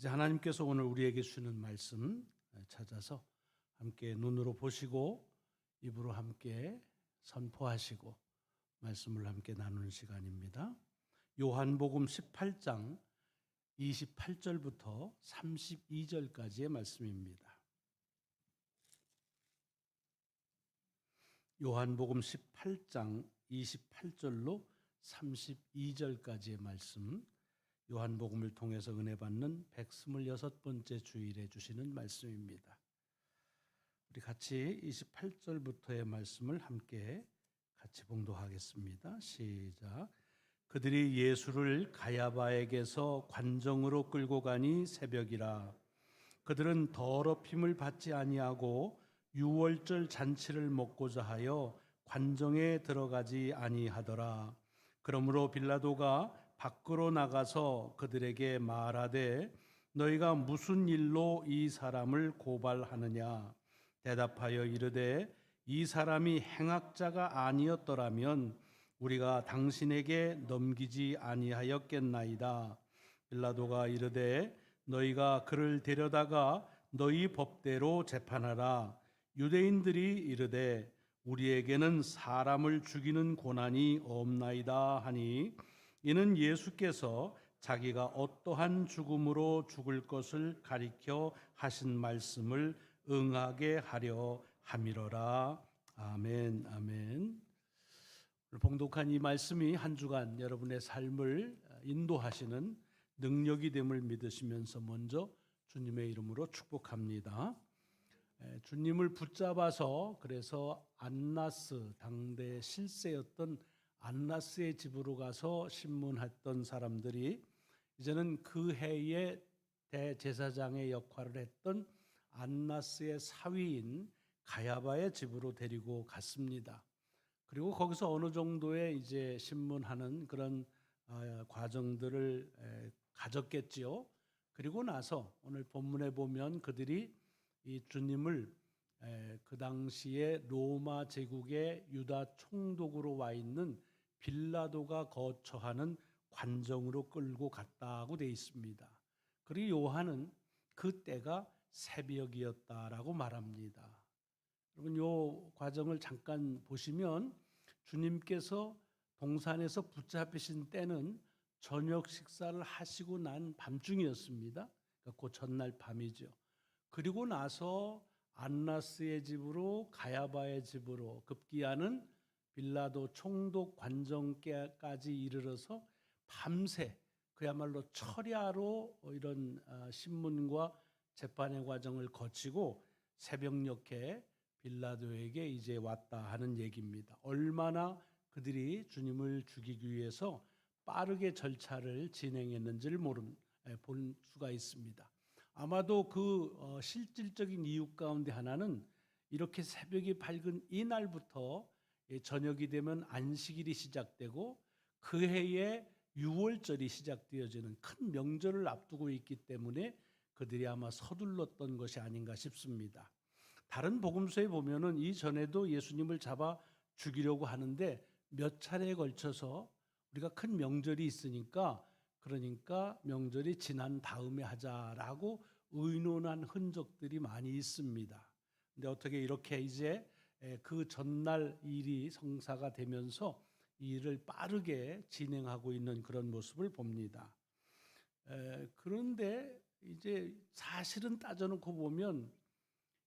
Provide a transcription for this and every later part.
이제 하나님께서 오늘 우리에게 주시는 말씀 찾아서 함께 눈으로 보시고 입으로 함께 선포하시고 말씀을 함께 나누는 시간입니다. 요한복음 18장 28절부터 32절까지의 말씀입니다. 요한복음 18장 28절로 32절까지의 말씀, 요한복음을 통해서 은혜 받는 126번째 주일에 주시는 말씀입니다. 우리 같이 28절부터의 말씀을 함께 같이 봉독하겠습니다. 시작. 그들이 예수를 가야바에게서 관정으로 끌고 가니 새벽이라. 그들은 더럽힘을 받지 아니하고 유월절 잔치를 먹고자 하여 관정에 들어가지 아니하더라. 그러므로 빌라도가 밖으로 나가서 그들에게 말하되 너희가 무슨 일로 이 사람을 고발하느냐. 대답하여 이르되 이 사람이 행악자가 아니었더라면 우리가 당신에게 넘기지 아니하였겠나이다. 빌라도가 이르되 너희가 그를 데려다가 너희 법대로 재판하라. 유대인들이 이르되 우리에게는 사람을 죽이는 권한이 없나이다 하니 이는 예수께서 자기가 어떠한 죽음으로 죽을 것을 가리켜 하신 말씀을 응하게 하려 함이로라. 아멘. 아멘. 봉독한 이 말씀이 한 주간 여러분의 삶을 인도하시는 능력이 됨을 믿으시면서 먼저 주님의 이름으로 축복합니다. 주님을 붙잡아서 그래서 안나스, 당대 실세였던 안나스의 집으로 가서 신문했던 사람들이 이제는 그 해의 대제사장의 역할을 했던 안나스의 사위인 가야바의 집으로 데리고 갔습니다. 그리고 거기서 어느 정도의 이제 신문하는 그런 과정들을 가졌겠지요. 그리고 나서 오늘 본문에 보면 그들이 이 주님을 그 당시에 로마 제국의 유다 총독으로 와 있는 빌라도가 거처하는 관정으로 끌고 갔다고 되어 있습니다. 그리고 요한은 그 때가 새벽이었다라고 말합니다. 여러분, 이 과정을 잠깐 보시면 주님께서 동산에서 붙잡히신 때는 저녁 식사를 하시고 난 밤중이었습니다. 그러니까 그 전날 밤이죠. 그리고 나서 안나스의 집으로 가야바의 집으로 급기야는 빌라도 총독 관정까지 이르러서 밤새 그야말로 철야로 이런 신문과 재판의 과정을 거치고 새벽녘에 빌라도에게 이제 왔다 하는 얘기입니다. 얼마나 그들이 주님을 죽이기 위해서 빠르게 절차를 진행했는지를 볼 수가 있습니다. 아마도 그 실질적인 이유 가운데 하나는 이렇게 새벽이 밝은 이날부터 저녁이 되면 안식일이 시작되고 그 해에 유월절이 시작되어지는 큰 명절을 앞두고 있기 때문에 그들이 아마 서둘렀던 것이 아닌가 싶습니다. 다른 복음서에 보면은 이전에도 예수님을 잡아 죽이려고 하는데 몇 차례에 걸쳐서 우리가 큰 명절이 있으니까 그러니까 명절이 지난 다음에 하자라고 의논한 흔적들이 많이 있습니다. 근데 어떻게 이렇게 이제 그 전날 일이 성사가 되면서 이 일을 빠르게 진행하고 있는 그런 모습을 봅니다. 그런데 이제 사실은 따져놓고 보면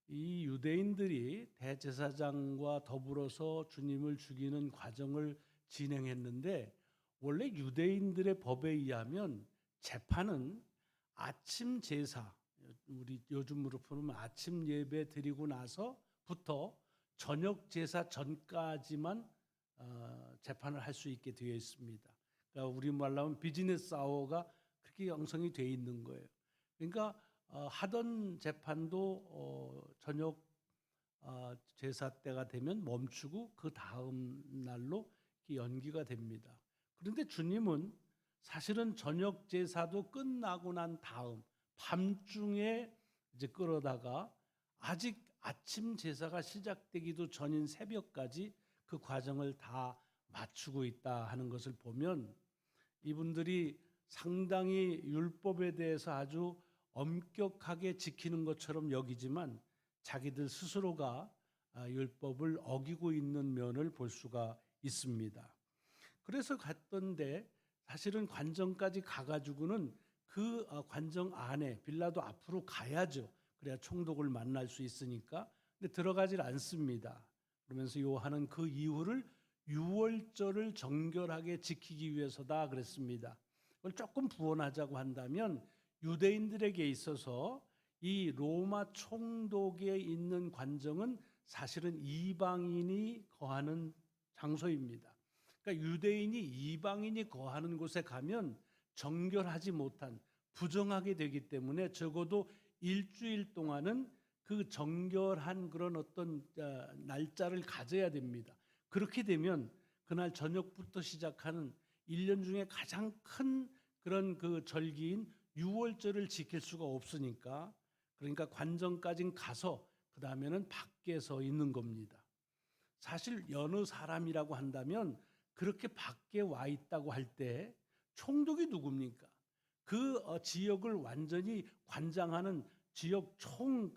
이 유대인들이 대제사장과 더불어서 주님을 죽이는 과정을 진행했는데 원래 유대인들의 법에 의하면 재판은 아침 제사, 우리 요즘으로 부르면 아침 예배 드리고 나서부터 저녁 제사 전까지만 재판을 할 수 있게 되어 있습니다. 그러니까 우리말로 하면 비즈니스 아워가 그렇게 형성이 되어 있는 거예요. 그러니까 하던 재판도 저녁 제사 때가 되면 멈추고 그 다음 날로 연기가 됩니다. 그런데 주님은 사실은 저녁 제사도 끝나고 난 다음 밤중에 이제 끌어다가 아직 아침 제사가 시작되기도 전인 새벽까지 그 과정을 다 맞추고 있다 하는 것을 보면 이분들이 상당히 율법에 대해서 아주 엄격하게 지키는 것처럼 여기지만 자기들 스스로가 율법을 어기고 있는 면을 볼 수가 있습니다. 그래서 갔던데 사실은 관정까지 가가지고는 그 관정 안에 빌라도 앞으로 가야죠. 그래야 총독을 만날 수 있으니까. 근데 들어가질 않습니다. 그러면서 요한은 그 이유를 유월절을 정결하게 지키기 위해서다 그랬습니다. 그걸 조금 부언하자고 한다면 유대인들에게 있어서 이 로마 총독에 있는 관정은 사실은 이방인이 거하는 장소입니다. 그러니까 유대인이 이방인이 거하는 곳에 가면 정결하지 못한 부정하게 되기 때문에 적어도 일주일 동안은 그 정결한 그런 어떤 날짜를 가져야 됩니다. 그렇게 되면 그날 저녁부터 시작하는 1년 중에 가장 큰 그런 그 절기인 유월절을 지킬 수가 없으니까, 그러니까 관정까지 가서 그 다음에는 밖에 서 있는 겁니다. 사실 여느 사람이라고 한다면 그렇게 밖에 와 있다고 할 때 총독이 누굽니까? 그 지역을 완전히 관장하는 지역 총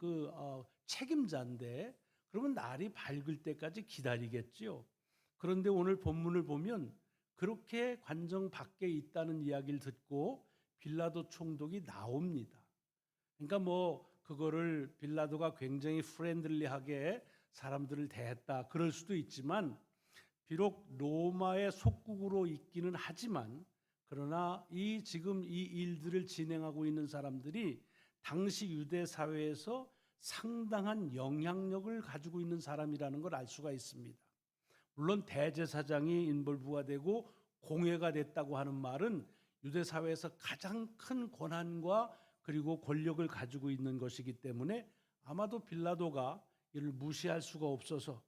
책임자인데, 그러면 날이 밝을 때까지 기다리겠지요. 그런데 오늘 본문을 보면 그렇게 관정 밖에 있다는 이야기를 듣고 빌라도 총독이 나옵니다. 그러니까 뭐 그거를 빌라도가 굉장히 프렌들리하게 사람들을 대했다 그럴 수도 있지만, 비록 로마의 속국으로 있기는 하지만 그러나 지금 이 일들을 진행하고 있는 사람들이 당시 유대 사회에서 상당한 영향력을 가지고 있는 사람이라는 걸 알 수가 있습니다. 물론 대제사장이 인볼브가 되고 공회가 됐다고 하는 말은 유대 사회에서 가장 큰 권한과 그리고 권력을 가지고 있는 것이기 때문에 아마도 빌라도가 이를 무시할 수가 없어서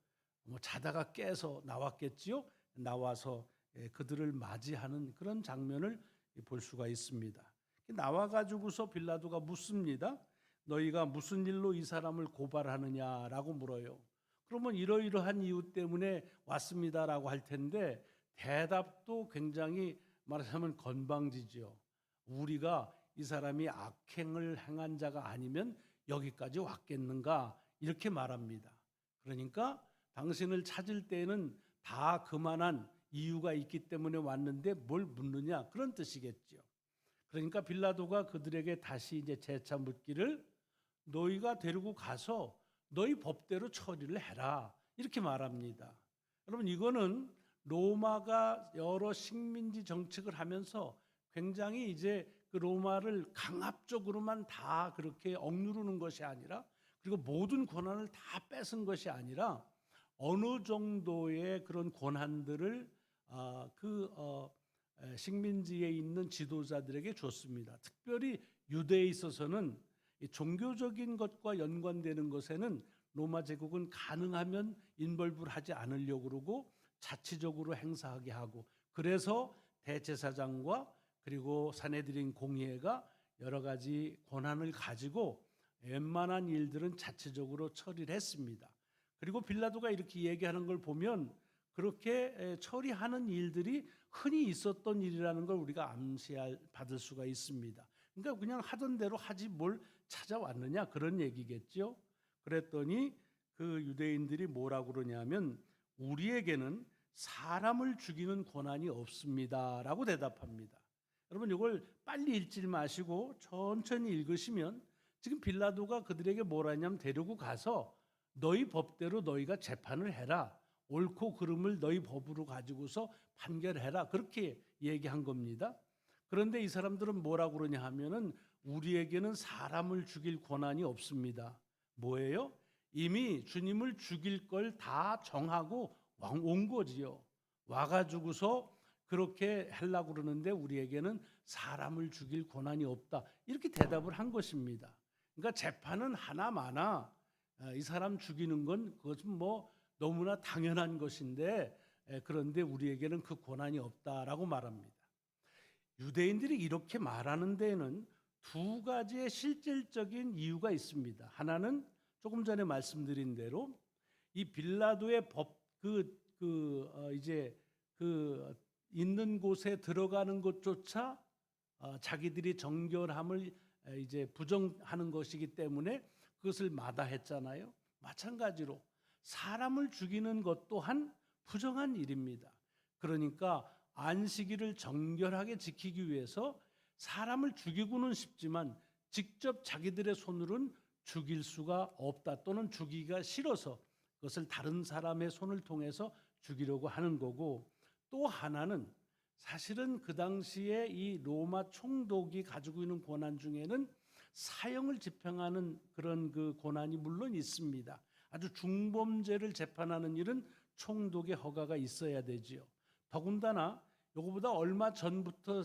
자다가 깨서 나왔겠지요. 나와서 그들을 맞이하는 그런 장면을 볼 수가 있습니다. 나와가지고서 빌라도가 묻습니다. 너희가 무슨 일로 이 사람을 고발하느냐라고 물어요. 그러면 이러이러한 이유 때문에 왔습니다라고 할 텐데 대답도 굉장히 말하자면 건방지죠. 우리가 이 사람이 악행을 행한 자가 아니면 여기까지 왔겠는가 이렇게 말합니다. 그러니까 당신을 찾을 때에는 다 그만한 이유가 있기 때문에 왔는데 뭘 묻느냐 그런 뜻이겠죠. 그러니까 빌라도가 그들에게 다시 이제 재차 묻기를 너희가 데리고 가서 너희 법대로 처리를 해라 이렇게 말합니다. 여러분 이거는 로마가 여러 식민지 정책을 하면서 굉장히 이제 그 로마를 강압적으로만 다 그렇게 억누르는 것이 아니라, 그리고 모든 권한을 다 뺏은 것이 아니라 어느 정도의 그런 권한들을 식민지에 있는 지도자들에게 줬습니다. 특별히 유대에 있어서는 종교적인 것과 연관되는 것에는 로마 제국은 가능하면 인벌브를 하지 않으려고 그러고 자치적으로 행사하게 하고, 그래서 대제사장과 그리고 사내들인 공회가 여러 가지 권한을 가지고 웬만한 일들은 자체적으로 처리를 했습니다. 그리고 빌라도가 이렇게 얘기하는 걸 보면 그렇게 처리하는 일들이 흔히 있었던 일이라는 걸 우리가 받을 수가 있습니다. 그러니까 그냥 하던 대로 하지 뭘 찾아왔느냐 그런 얘기겠죠. 그랬더니 그 유대인들이 뭐라고 그러냐면 우리에게는 사람을 죽이는 권한이 없습니다라고 대답합니다. 여러분 이걸 빨리 읽지 마시고 천천히 읽으시면 지금 빌라도가 그들에게 뭐라 했냐면 데리고 가서 너희 법대로 너희가 재판을 해라. 옳고 그름을 너희 법으로 가지고서 판결해라. 그렇게 얘기한 겁니다. 그런데 이 사람들은 뭐라고 그러냐 하면은 우리에게는 사람을 죽일 권한이 없습니다. 뭐예요? 이미 주님을 죽일 걸 다 정하고 온 거지요. 와가지고서 그렇게 하려고 그러는데 우리에게는 사람을 죽일 권한이 없다. 이렇게 대답을 한 것입니다. 그러니까 재판은 하나마나 이 사람 죽이는 건 그것은 뭐 너무나 당연한 것인데 그런데 우리에게는 그 권한이 없다라고 말합니다. 유대인들이 이렇게 말하는 데에는 두 가지의 실질적인 이유가 있습니다. 하나는 조금 전에 말씀드린 대로 이 빌라도의 법 있는 곳에 들어가는 것조차 자기들이 정결함을 이제 부정하는 것이기 때문에 그것을 마다했잖아요. 마찬가지로 사람을 죽이는 것 또한 부정한 일입니다. 그러니까 안식일을 정결하게 지키기 위해서 사람을 죽이고는 싶지만 직접 자기들의 손으로는 죽일 수가 없다, 또는 죽이기가 싫어서 그것을 다른 사람의 손을 통해서 죽이려고 하는 거고, 또 하나는 사실은 그 당시에 이 로마 총독이 가지고 있는 권한 중에는 사형을 집행하는 그런 그 권한이 물론 있습니다. 아주 중범죄를 재판하는 일은 총독의 허가가 있어야 되지요. 더군다나 요거보다 얼마 전부터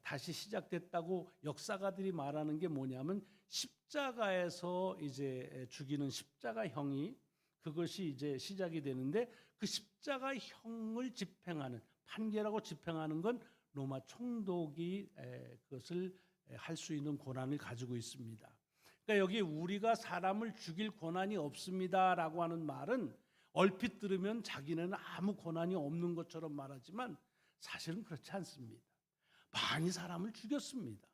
다시 시작됐다고 역사가들이 말하는 게 뭐냐면, 십자가에서 이제 죽이는 십자가형이, 그것이 이제 시작이 되는데, 그 십자가형을 집행하는, 판결하고 집행하는 건 로마 총독이 그것을 할 수 있는 권한을 가지고 있습니다. 그러니까 여기 우리가 사람을 죽일 권한이 없습니다라고 하는 말은 얼핏 들으면 자기는 아무 권한이 없는 것처럼 말하지만 사실은 그렇지 않습니다. 많이 사람을 죽였습니다.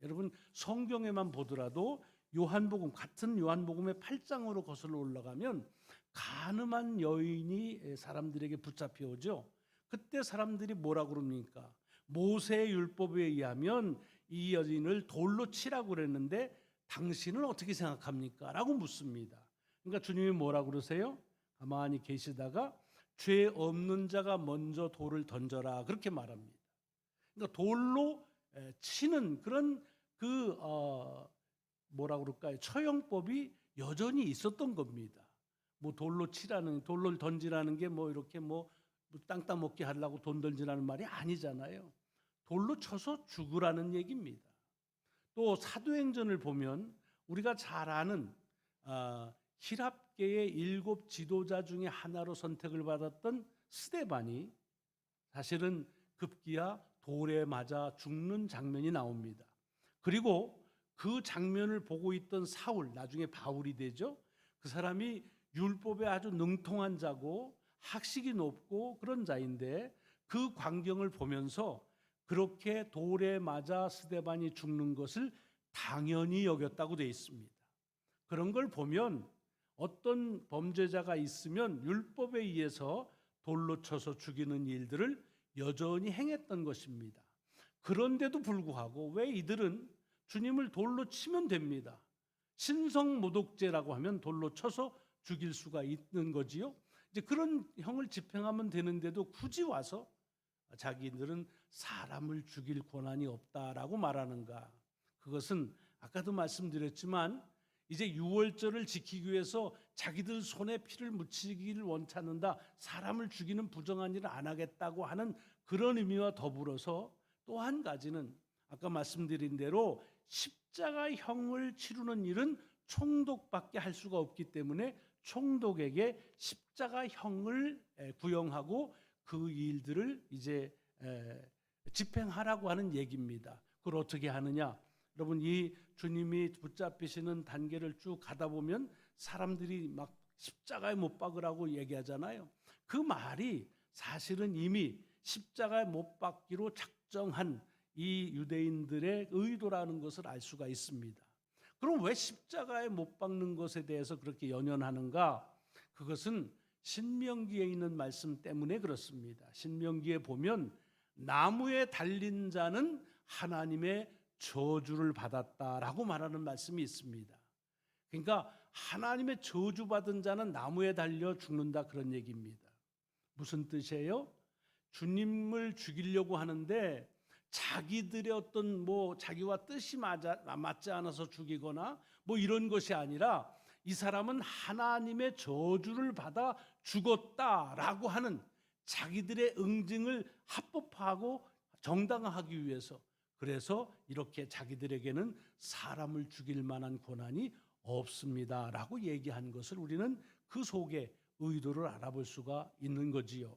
여러분 성경에만 보더라도 요한복음, 같은 요한복음의 8장으로 거슬러 올라가면 가늠한 여인이 사람들에게 붙잡혀 오죠. 그때 사람들이 뭐라고 그럽니까? 모세의 율법에 의하면 이 여인을 돌로 치라고 그랬는데 당신은 어떻게 생각합니까? 라고 묻습니다. 그러니까 주님이 뭐라고 그러세요? 가만히 계시다가 죄 없는 자가 먼저 돌을 던져라, 그렇게 말합니다. 그러니까 돌로 치는 그런 뭐라고 그럴까요? 처형법이 여전히 있었던 겁니다. 뭐 돌로 치라는, 돌로 던지라는 게 뭐 이렇게 뭐 땅 먹게 하려고 돈 던지라는 말이 아니잖아요. 돌로 쳐서 죽으라는 얘기입니다. 또 사도행전을 보면 우리가 잘 아는 히랍계의 7 지도자 중에 하나로 선택을 받았던 스데반이 사실은 급기야 돌에 맞아 죽는 장면이 나옵니다. 그리고 그 장면을 보고 있던 사울, 나중에 바울이 되죠. 그 사람이 율법에 아주 능통한 자고 학식이 높고 그런 자인데, 그 광경을 보면서 그렇게 돌에 맞아 스데반이 죽는 것을 당연히 여겼다고 되어 있습니다. 그런 걸 보면 어떤 범죄자가 있으면 율법에 의해서 돌로 쳐서 죽이는 일들을 여전히 행했던 것입니다. 그런데도 불구하고 왜 이들은 주님을 돌로 치면 됩니다. 신성모독죄라고 하면 돌로 쳐서 죽일 수가 있는 거지요. 이제 그런 형을 집행하면 되는데도 굳이 와서 자기들은 사람을 죽일 권한이 없다라고 말하는가? 그것은 아까도 말씀드렸지만 이제 유월절을 지키기 위해서 자기들 손에 피를 묻히기를 원치 않는다, 사람을 죽이는 부정한 일을 안 하겠다고 하는 그런 의미와 더불어서 또 한 가지는 아까 말씀드린 대로 십자가형을 치르는 일은 총독밖에 할 수가 없기 때문에 총독에게 십자가형을 구형하고 그 일들을 이제 집행하라고 하는 얘기입니다. 그걸 어떻게 하느냐? 여러분, 이 주님이 붙잡히시는 단계를 쭉 가다 보면 사람들이 막 십자가에 못 박으라고 얘기하잖아요. 그 말이 사실은 이미 십자가에 못 박기로 작정한 이 유대인들의 의도라는 것을 알 수가 있습니다. 그럼 왜 십자가에 못 박는 것에 대해서 그렇게 연연하는가? 그것은 신명기에 있는 말씀 때문에 그렇습니다. 신명기에 보면 나무에 달린 자는 하나님의 저주를 받았다라고 말하는 말씀이 있습니다. 그러니까 하나님의 저주받은 자는 나무에 달려 죽는다, 그런 얘기입니다. 무슨 뜻이에요? 주님을 죽이려고 하는데 자기들의 어떤 자기와 뜻이 맞지 않아서 죽이거나 이런 것이 아니라 이 사람은 하나님의 저주를 받아 죽었다라고 하는 자기들의 응징을 합법화하고 정당화하기 위해서, 그래서 이렇게 자기들에게는 사람을 죽일 만한 권한이 없습니다라고 얘기한 것을 우리는 그 속에 의도를 알아볼 수가 있는 거지요.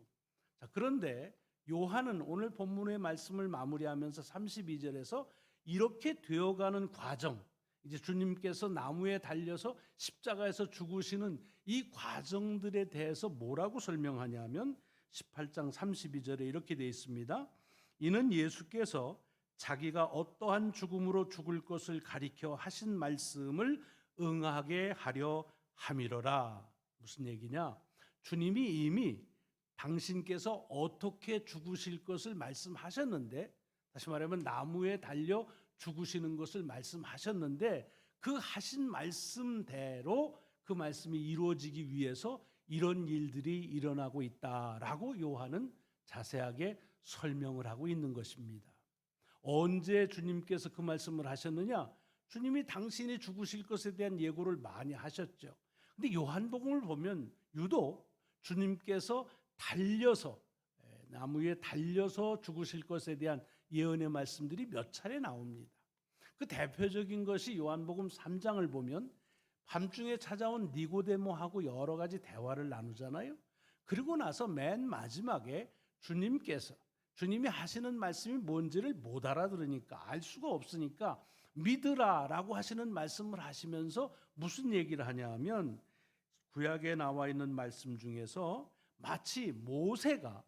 자, 그런데 요한은 오늘 본문의 말씀을 마무리하면서 32절에서 이렇게 되어가는 과정, 이제 주님께서 나무에 달려서 십자가에서 죽으시는 이 과정들에 대해서 뭐라고 설명하냐면 18장 32절에 이렇게 되어 있습니다. 이는 예수께서 자기가 어떠한 죽음으로 죽을 것을 가리켜 하신 말씀을 응하게 하려 함이로라. 무슨 얘기냐? 주님이 이미 당신께서 어떻게 죽으실 것을 말씀하셨는데, 다시 말하면 나무에 달려 죽으시는 것을 말씀하셨는데, 그 하신 말씀대로 그 말씀이 이루어지기 위해서 이런 일들이 일어나고 있다라고 요한은 자세하게 설명을 하고 있는 것입니다. 언제 주님께서 그 말씀을 하셨느냐? 주님이 당신이 죽으실 것에 대한 예고를 많이 하셨죠. 근데 요한복음을 보면 유독 주님께서 달려서, 나무에 달려서 죽으실 것에 대한 예언의 말씀들이 몇 차례 나옵니다. 그 대표적인 것이 요한복음 3장을 보면 밤중에 찾아온 니고데모하고 여러 가지 대화를 나누잖아요. 그리고 나서 맨 마지막에 주님이 하시는 말씀이 뭔지를 못 알아들으니까, 알 수가 없으니까 믿으라라고 하시는 말씀을 하시면서 무슨 얘기를 하냐면, 구약에 나와 있는 말씀 중에서 마치 모세가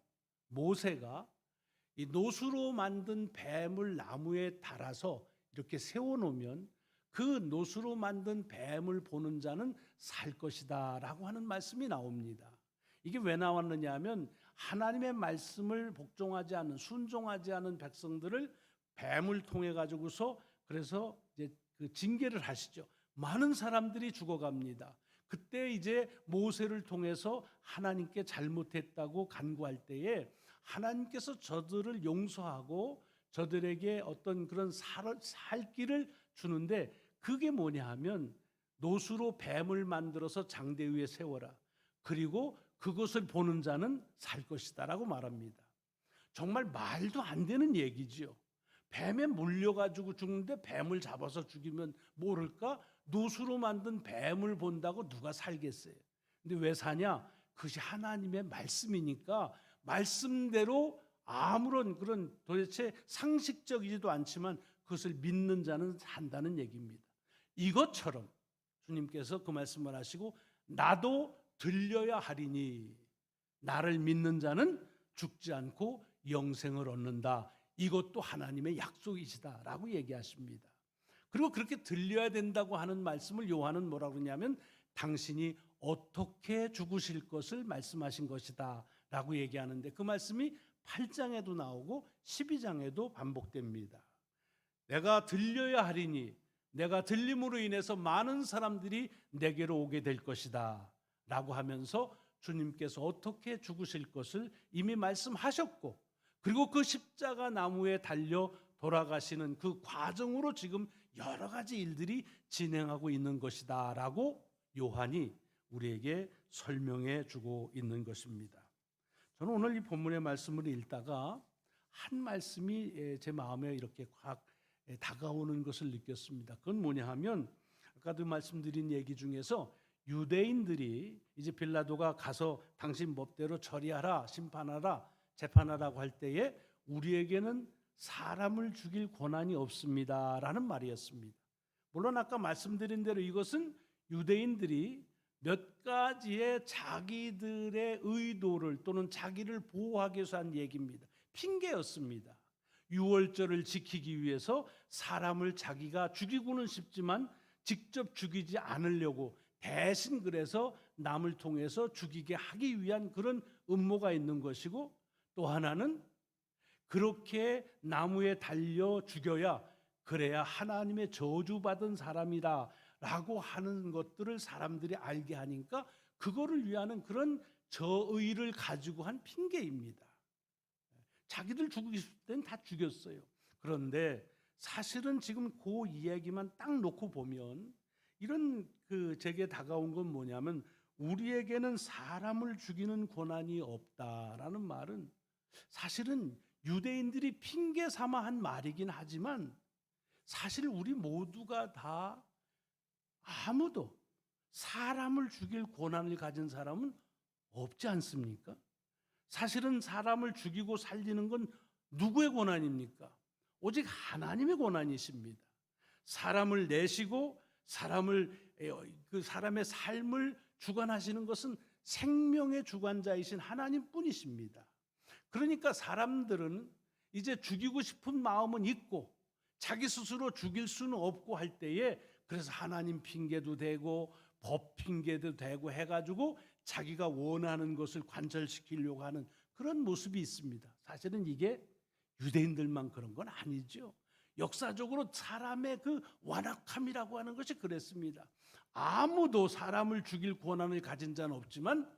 이 노수로 만든 뱀을 나무에 달아서 이렇게 세워놓으면 그 노수로 만든 뱀을 보는 자는 살 것이다 라고 하는 말씀이 나옵니다. 이게 왜 나왔느냐 하면, 하나님의 말씀을 복종하지 않는, 순종하지 않은 백성들을 뱀을 통해 가지고서 그래서 이제 그 징계를 하시죠. 많은 사람들이 죽어갑니다. 그때 이제 모세를 통해서 하나님께 잘못했다고 간구할 때에 하나님께서 저들을 용서하고 저들에게 어떤 그런 살 길을 주는데, 그게 뭐냐 하면 노수로 뱀을 만들어서 장대 위에 세워라. 그리고 그것을 보는 자는 살 것이다라고 말합니다. 정말 말도 안 되는 얘기지요. 뱀에 물려가지고 죽는데 뱀을 잡아서 죽이면 모를까? 노수로 만든 뱀을 본다고 누가 살겠어요? 근데 왜 사냐? 그것이 하나님의 말씀이니까 말씀대로 아무런 그런 도대체 상식적이지도 않지만 그것을 믿는 자는 산다는 얘기입니다. 이것처럼 주님께서 그 말씀을 하시고, 나도 들려야 하리니 나를 믿는 자는 죽지 않고 영생을 얻는다. 이것도 하나님의 약속이시다라고 얘기하십니다. 그리고 그렇게 들려야 된다고 하는 말씀을 요한은 뭐라고 그러냐면, 당신이 어떻게 죽으실 것을 말씀하신 것이다 라고 얘기하는데, 그 말씀이 8장에도 나오고 12장에도 반복됩니다. 내가 들려야 하리니, 내가 들림으로 인해서 많은 사람들이 내게로 오게 될 것이다 라고 하면서 주님께서 어떻게 죽으실 것을 이미 말씀하셨고, 그리고 그 십자가 나무에 달려 돌아가시는 그 과정으로 지금 여러 가지 일들이 진행하고 있는 것이다 라고 요한이 우리에게 설명해 주고 있는 것입니다. 저는 오늘 이 본문의 말씀을 읽다가 한 말씀이 제 마음에 이렇게 확 다가오는 것을 느꼈습니다. 그건 뭐냐 하면, 아까도 말씀드린 얘기 중에서 유대인들이 이제 빌라도가 가서 당신 법대로 처리하라, 심판하라, 재판하라고 할 때에 우리에게는 사람을 죽일 권한이 없습니다라는 말이었습니다. 물론 아까 말씀드린 대로 이것은 유대인들이 몇 가지의 자기들의 의도를 또는 자기를 보호하기 위해서 한 얘기입니다. 핑계였습니다. 유월절을 지키기 위해서 사람을 자기가 죽이고는 싶지만 직접 죽이지 않으려고 대신 그래서 남을 통해서 죽이게 하기 위한 그런 음모가 있는 것이고, 또 하나는 그렇게 나무에 달려 죽여야, 그래야 하나님의 저주받은 사람이다 라고 하는 것들을 사람들이 알게 하니까 그거를 위하는 그런 저의를 가지고 한 핑계입니다. 자기들 죽이고 싶을 땐 다 죽였어요. 그런데 사실은 지금 그 이야기만 딱 놓고 보면 이런 제게 다가온 건 뭐냐면, 우리에게는 사람을 죽이는 권한이 없다라는 말은 사실은 유대인들이 핑계 삼아 한 말이긴 하지만, 사실 우리 모두가 다 아무도 사람을 죽일 권한을 가진 사람은 없지 않습니까? 사실은 사람을 죽이고 살리는 건 누구의 권한입니까? 오직 하나님의 권한이십니다. 사람을 내시고 그 사람의 삶을 주관하시는 것은 생명의 주관자이신 하나님뿐이십니다. 그러니까 사람들은 이제 죽이고 싶은 마음은 있고 자기 스스로 죽일 수는 없고 할 때에 그래서 하나님 핑계도 대고 법 핑계도 대고 해가지고 자기가 원하는 것을 관철시키려고 하는 그런 모습이 있습니다. 사실은 이게 유대인들만 그런 건 아니죠. 역사적으로 사람의 그 완악함이라고 하는 것이 그랬습니다. 아무도 사람을 죽일 권한을 가진 자는 없지만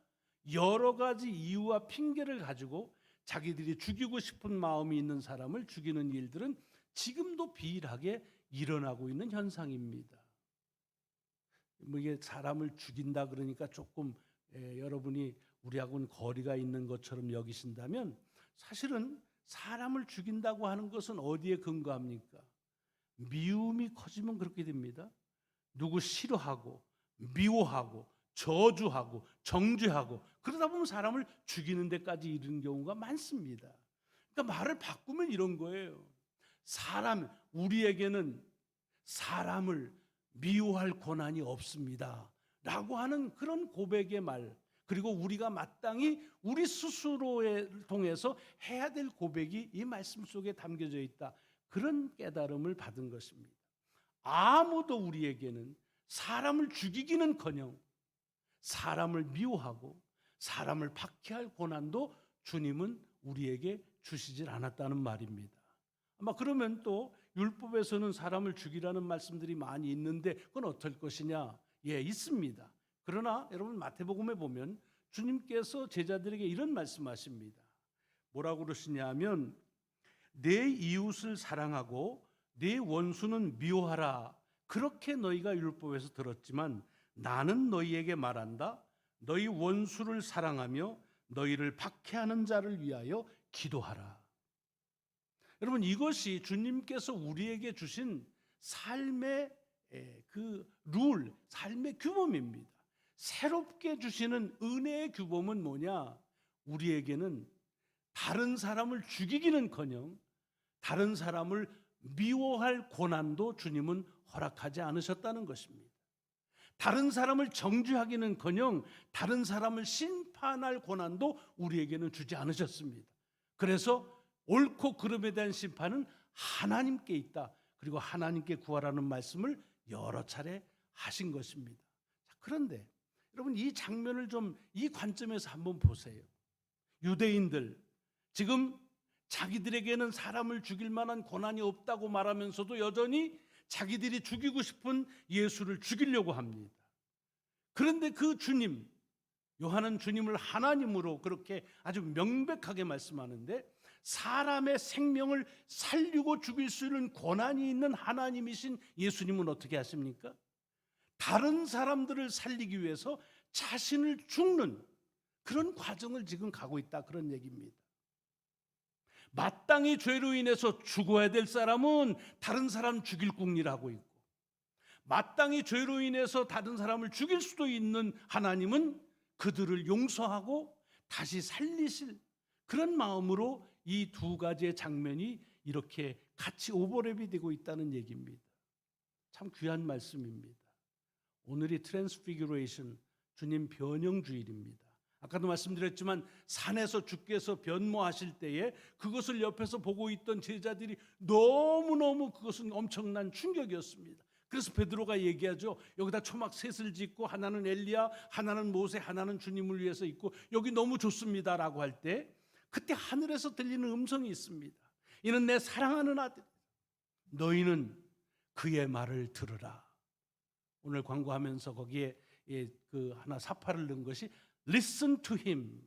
여러 가지 이유와 핑계를 가지고 자기들이 죽이고 싶은 마음이 있는 사람을 죽이는 일들은 지금도 비일하게 일어나고 있는 현상입니다. 뭐 이게 사람을 죽인다 그러니까 조금 여러분이 우리하고는 거리가 있는 것처럼 여기신다면 사실은 사람을 죽인다고 하는 것은 어디에 근거합니까? 미움이 커지면 그렇게 됩니다. 누구 싫어하고 미워하고 저주하고 정죄하고 그러다 보면 사람을 죽이는 데까지 이르는 경우가 많습니다. 그러니까 말을 바꾸면 이런 거예요. 우리에게는 사람을 미워할 권한이 없습니다 라고 하는 그런 고백의 말, 그리고 우리가 마땅히 우리 스스로에 통해서 해야 될 고백이 이 말씀 속에 담겨져 있다, 그런 깨달음을 받은 것입니다. 아무도 우리에게는 사람을 죽이기는커녕 사람을 미워하고 사람을 박해할 권한도 주님은 우리에게 주시질 않았다는 말입니다. 아마 그러면 또 율법에서는 사람을 죽이라는 말씀들이 많이 있는데 그건 어떨 것이냐? 예, 있습니다. 그러나 여러분 마태복음에 보면 주님께서 제자들에게 이런 말씀하십니다. 뭐라고 그러시냐면 내 이웃을 사랑하고 내 원수는 미워하라. 그렇게 너희가 율법에서 들었지만 나는 너희에게 말한다. 너희 원수를 사랑하며 너희를 박해하는 자를 위하여 기도하라. 여러분, 이것이 주님께서 우리에게 주신 삶의 그 룰, 삶의 규범입니다. 새롭게 주시는 은혜의 규범은 뭐냐? 우리에게는 다른 사람을 죽이기는커녕 다른 사람을 미워할 고난도 주님은 허락하지 않으셨다는 것입니다. 다른 사람을 정죄하기는커녕 다른 사람을 심판할 고난도 우리에게는 주지 않으셨습니다. 그래서 옳고 그름에 대한 심판은 하나님께 있다. 그리고 하나님께 구하라는 말씀을 여러 차례 하신 것입니다. 자, 그런데 여러분 이 장면을 좀 이 관점에서 한번 보세요. 유대인들 지금 자기들에게는 사람을 죽일 만한 권한이 없다고 말하면서도 여전히 자기들이 죽이고 싶은 예수를 죽이려고 합니다. 그런데 그 주님, 요한은 주님을 하나님으로 그렇게 아주 명백하게 말씀하는데 사람의 생명을 살리고 죽일 수 있는 권한이 있는 하나님이신 예수님은 어떻게 하십니까? 다른 사람들을 살리기 위해서 자신을 죽는 그런 과정을 지금 가고 있다, 그런 얘기입니다. 마땅히 죄로 인해서 죽어야 될 사람은 다른 사람 죽일 궁리를 하고 있고, 마땅히 죄로 인해서 다른 사람을 죽일 수도 있는 하나님은 그들을 용서하고 다시 살리실 그런 마음으로 이 두 가지의 장면이 이렇게 같이 오버랩이 되고 있다는 얘기입니다. 참 귀한 말씀입니다. 오늘이 트랜스피규레이션, 주님 변형 주일입니다. 아까도 말씀드렸지만 산에서 주께서 변모하실 때에 그것을 옆에서 보고 있던 제자들이 너무너무 그것은 엄청난 충격이었습니다. 그래서 베드로가 얘기하죠. 여기다 초막 셋을 짓고 하나는 엘리야, 하나는 모세, 하나는 주님을 위해서 있고 여기 너무 좋습니다 라고 할 때 그때 하늘에서 들리는 음성이 있습니다. 이는 내 사랑하는 아들, 너희는 그의 말을 들으라. 오늘 광고하면서 거기에 그 하나 사파를 넣은 것이 Listen to him.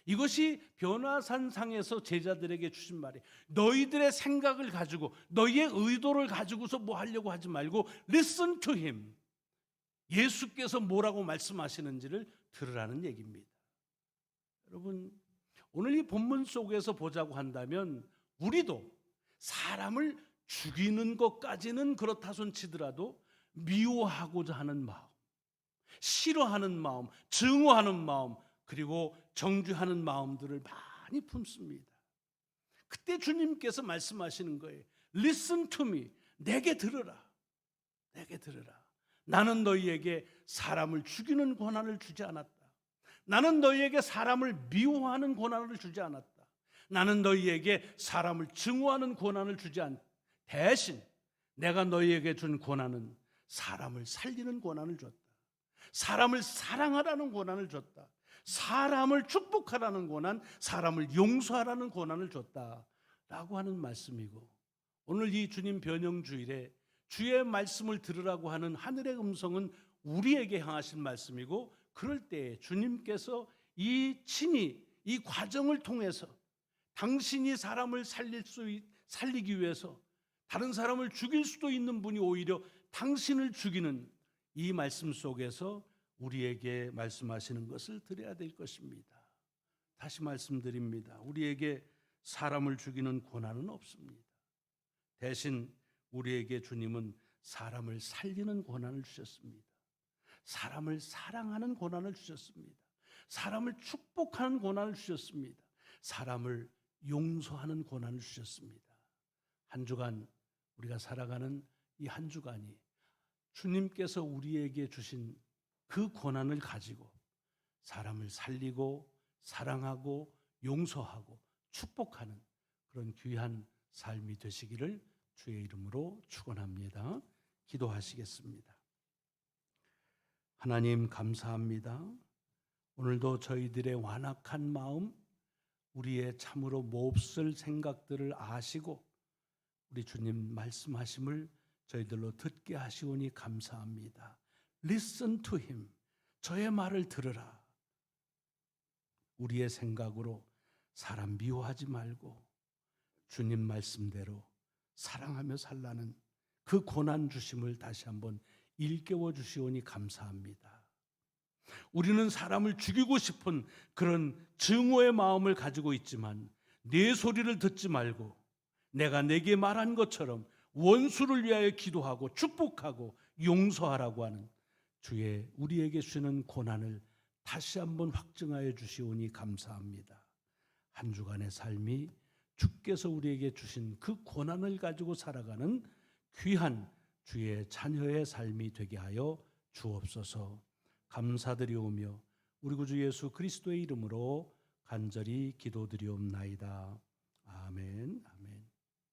이것이 변화산상에서 제자들에게 주신 말이에요. 너희들의 생각을 가지고 너희의 의도를 가지고서 뭐 하려고 하지 말고 Listen to him. 예수께서 뭐라고 말씀하시는지를 들으라는 얘기입니다. 여러분, 오늘 이 본문 속에서 보자고 한다면 우리도 사람을 죽이는 것까지는 그렇다 손 치더라도 미워하고자 하는 마음, 싫어하는 마음, 증오하는 마음, 그리고 정죄하는 마음들을 많이 품습니다. 그때 주님께서 말씀하시는 거예요. Listen to me. 내게 들으라. 내게 들으라. 나는 너희에게 사람을 죽이는 권한을 주지 않았다. 나는 너희에게 사람을 미워하는 권한을 주지 않았다. 나는 너희에게 사람을 증오하는 권한을 주지 않. 대신 내가 너희에게 준 권한은 사람을 살리는 권한을 줬다. 사람을 사랑하라는 권한을 줬다. 사람을 축복하라는 권한, 사람을 용서하라는 권한을 줬다라고 하는 말씀이고, 오늘 이 주님 변형 주일에 주의 말씀을 들으라고 하는 하늘의 음성은 우리에게 향하신 말씀이고, 그럴 때 주님께서 친히 이 과정을 통해서 당신이 사람을 살리기 위해서 다른 사람을 죽일 수도 있는 분이 오히려 당신을 죽이는 이 말씀 속에서 우리에게 말씀하시는 것을 드려야 될 것입니다. 다시 말씀드립니다. 우리에게 사람을 죽이는 권한은 없습니다. 대신 우리에게 주님은 사람을 살리는 권한을 주셨습니다. 사람을 사랑하는 권한을 주셨습니다. 사람을 축복하는 권한을 주셨습니다. 사람을 용서하는 권한을 주셨습니다. 한 주간 우리가 살아가는 이 한 주간이 주님께서 우리에게 주신 그 권한을 가지고 사람을 살리고 사랑하고 용서하고 축복하는 그런 귀한 삶이 되시기를 주의 이름으로 축원합니다. 기도하시겠습니다. 하나님 감사합니다. 오늘도 저희들의 완악한 마음, 우리의 참으로 몹쓸 생각들을 아시고 우리 주님 말씀하심을 저희들로 듣게 하시오니 감사합니다. Listen to him. 저의 말을 들으라. 우리의 생각으로 사람 미워하지 말고 주님 말씀대로 사랑하며 살라는 그 고난 주심을 다시 한번 일깨워 주시오니 감사합니다. 우리는 사람을 죽이고 싶은 그런 증오의 마음을 가지고 있지만 네 소리를 듣지 말고 내가 내게 말한 것처럼 원수를 위하여 기도하고 축복하고 용서하라고 하는 주의 우리에게 주시는 고난을 다시 한번 확증하여 주시오니 감사합니다. 한 주간의 삶이 주께서 우리에게 주신 그 고난을 가지고 살아가는 귀한 주의 자녀의 삶이 되게 하여 주옵소서. 감사드리오며 우리 구주 예수 그리스도의 이름으로 간절히 기도드리옵나이다. 아멘.